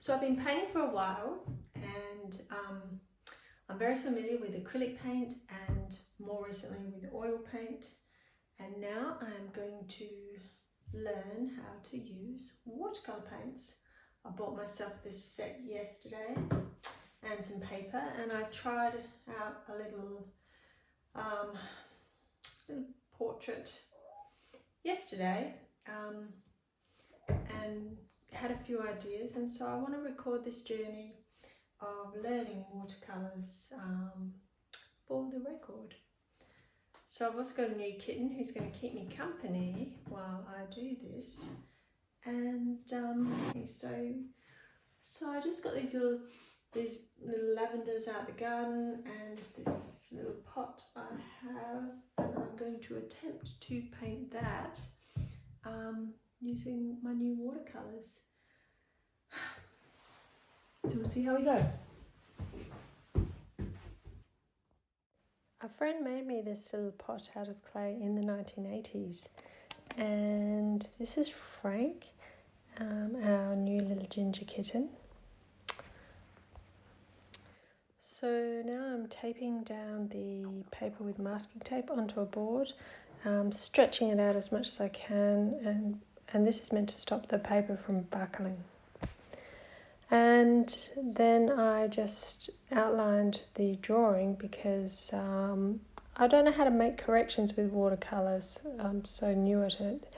So I've been painting for a while, and I'm very familiar with acrylic paint and more recently with oil paint, and now I'm going to learn how to use watercolour paints. I bought myself this set yesterday and some paper, and I tried out a little portrait yesterday and had a few ideas, and so I want to record this journey of learning watercolours for the record. So I've also got a new kitten who's going to keep me company while I do this, and so I just got these little lavenders out the garden and this little pot I have, and I'm going to attempt to paint that using my new watercolours. So we'll see how we go. A friend made me this little pot out of clay in the 1980s, and this is Frank, our new little ginger kitten. So now I'm taping down the paper with masking tape onto a board, stretching it out as much as I can, and this is meant to stop the paper from buckling. And then I just outlined the drawing because I don't know how to make corrections with watercolours. I'm so new at it,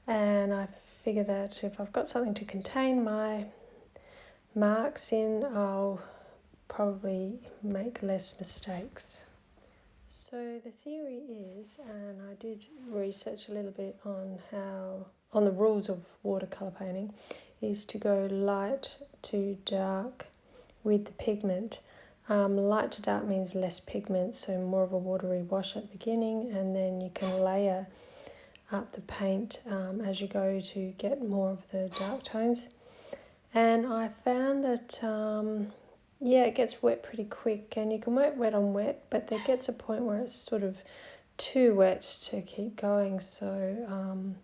and I figure that if I've got something to contain my marks in, I'll probably make less mistakes. So the theory is, and I did research a little bit on the rules of watercolour painting, is to go light to dark with the pigment. Light to dark means less pigment, so more of a watery wash at the beginning, and then you can layer up the paint as you go to get more of the dark tones. And I found that it gets wet pretty quick, and you can work wet on wet, but there gets a point where it's sort of too wet to keep going. So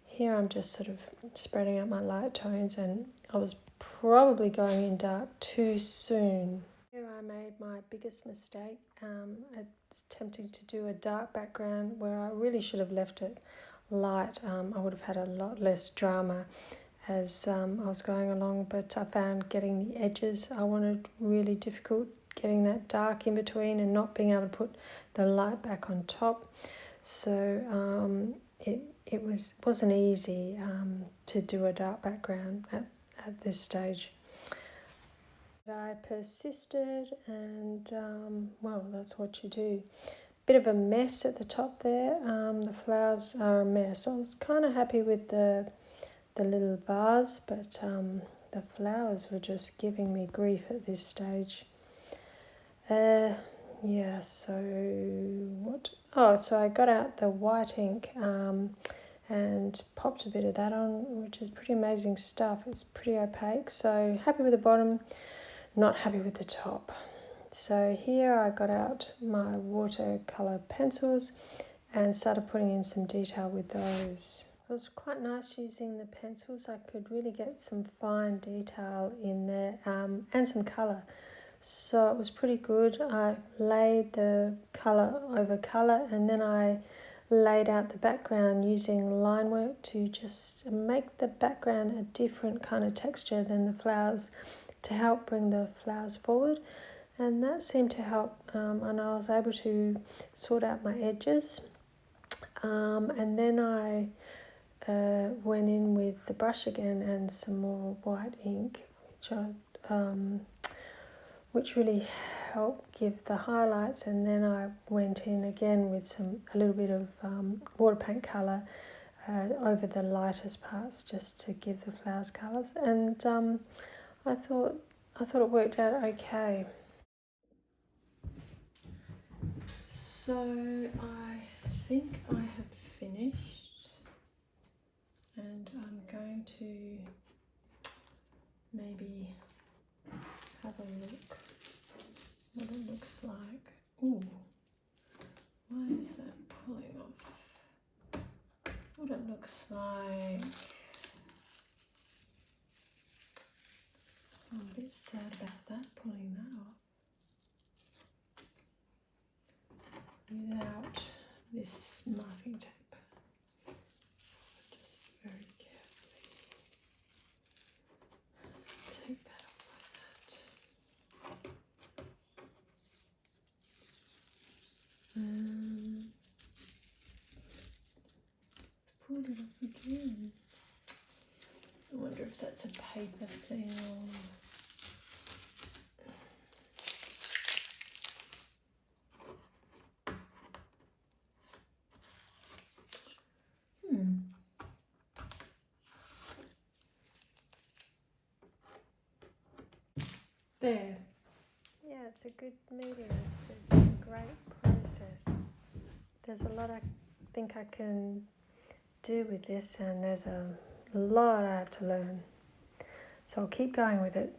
here I'm just sort of spreading out my light tones, and I was probably going in dark too soon. Here I made my biggest mistake, attempting to do a dark background where I really should have left it light. I would have had a lot less drama as I was going along, but I found getting the edges I wanted really difficult, getting that dark in between and not being able to put the light back on top. So it wasn't easy to do a dark background at this stage. But I persisted, and that's what you do. Bit of a mess at the top there. The flowers are a mess. I was kind of happy with the little vase, but the flowers were just giving me grief at this stage. So I got out the white ink and popped a bit of that on, which is pretty amazing stuff. It's pretty opaque, so happy with the bottom, not happy with the top. So here I got out my watercolour pencils and started putting in some detail with those. It was quite nice using the pencils. I could really get some fine detail in there and some colour. So it was pretty good. I laid the colour over colour, and then I laid out the background using line work to just make the background a different kind of texture than the flowers, to help bring the flowers forward. And that seemed to help, and I was able to sort out my edges. And then I went in with the brush again and some more white ink, which really helped give the highlights. And then I went in again with a little bit of water paint colour over the lightest parts, just to give the flowers colours. And I thought it worked out okay. So I think I have finished, and I'm going to maybe have a look what it looks like. Ooh, why is that pulling off? What it looks like. I'm a bit sad about that, pulling that off. Without this masking tape. Just very carefully take that off like that. Let's pull it off again. I wonder if that's a paper thing or... There. Yeah, it's a good medium. It's a great process. There's a lot I think I can do with this, and there's a lot I have to learn. So I'll keep going with it.